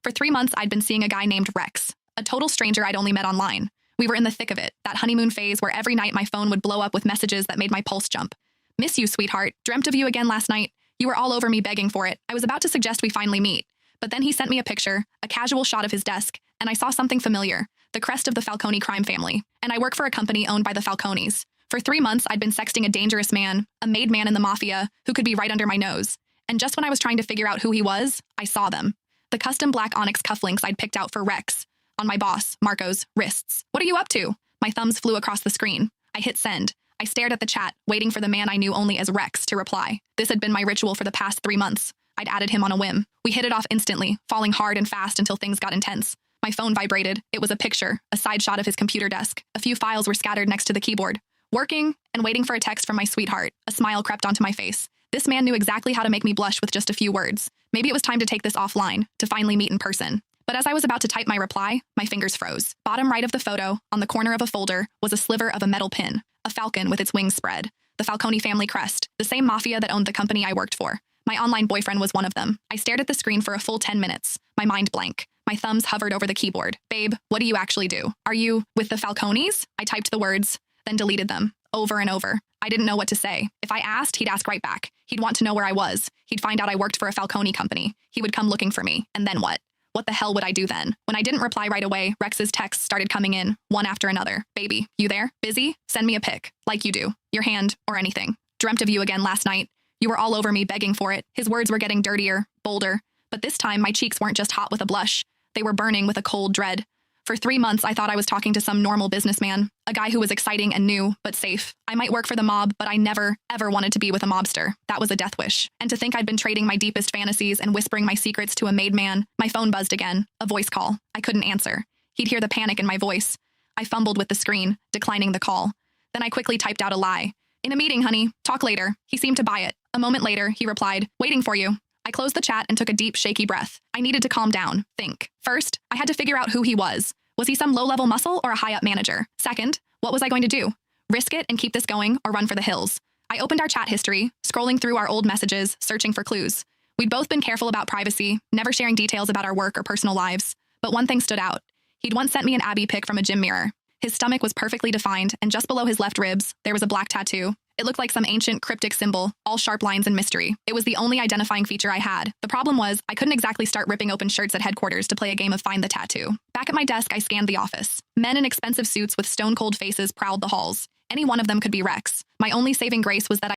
For 3 months, I'd been seeing a guy named Rex, a total stranger I'd only met online. We were in the thick of it, that honeymoon phase where every night my phone would blow up with messages that made my pulse jump. Miss you, sweetheart. Dreamt of you again last night. You were all over me begging for it. I was about to suggest we finally meet. But then he sent me a picture, a casual shot of his desk, and I saw something familiar, the crest of the Falcone crime family. And I work for a company owned by the Falcones. For 3 months, I'd been sexting a dangerous man, a made man in the mafia, who could be right under my nose. And just when I was trying to figure out who he was, I saw them. The custom black onyx cufflinks I'd picked out for Rex, on my boss, Marco's, wrists. What are you up to? My thumbs flew across the screen. I hit send. I stared at the chat, waiting for the man I knew only as Rex to reply. This had been my ritual for the past 3 months. I'd added him on a whim. We hit it off instantly, falling hard and fast until things got intense. My phone vibrated. It was a picture, a side shot of his computer desk. A few files were scattered next to the keyboard. Working and waiting for a text from my sweetheart. A smile crept onto my face. This man knew exactly how to make me blush with just a few words. Maybe it was time to take this offline, to finally meet in person. But as I was about to type my reply, my fingers froze. Bottom right of the photo, on the corner of a folder, was a sliver of a metal pin, a falcon with its wings spread. The Falcone family crest, the same mafia that owned the company I worked for. My online boyfriend was one of them. I stared at the screen for a full 10 minutes, my mind blank. My thumbs hovered over the keyboard. Babe, what do you actually do? Are you with the Falcones? I typed the words, then deleted them, over and over. I didn't know what to say. If I asked, he'd ask right back. He'd want to know where I was. He'd find out I worked for a Falcone company. He would come looking for me. And then what? What the hell would I do then? When I didn't reply right away, Rex's texts started coming in, one after another. Baby, you there? Busy? Send me a pic, like you do. Your hand, or anything. Dreamt of you again last night. You were all over me begging for it. His words were getting dirtier, bolder. But this time, my cheeks weren't just hot with a blush. They were burning with a cold dread. For 3 months, I thought I was talking to some normal businessman, a guy who was exciting and new, but safe. I might work for the mob, but I never, ever wanted to be with a mobster. That was a death wish. And to think I'd been trading my deepest fantasies and whispering my secrets to a made man. My phone buzzed again, a voice call. I couldn't answer. He'd hear the panic in my voice. I fumbled with the screen, declining the call. Then I quickly typed out a lie. In a meeting, honey. Talk later. He seemed to buy it. A moment later, he replied, waiting for you. I closed the chat and took a deep, shaky breath. I needed to calm down, think. First, I had to figure out who he was. Was he some low-level muscle or a high-up manager? Second, what was I going to do? Risk it and keep this going or run for the hills? I opened our chat history, scrolling through our old messages, searching for clues. We'd both been careful about privacy, never sharing details about our work or personal lives. But one thing stood out. He'd once sent me an Abby pic from a gym mirror. His stomach was perfectly defined, and just below his left ribs, there was a black tattoo. It looked like some ancient cryptic symbol, all sharp lines and mystery. It was the only identifying feature I had. The problem was, I couldn't exactly start ripping open shirts at headquarters to play a game of Find the Tattoo. Back at my desk, I scanned the office. Men in expensive suits with stone-cold faces prowled the halls. Any one of them could be Rex. My only saving grace was that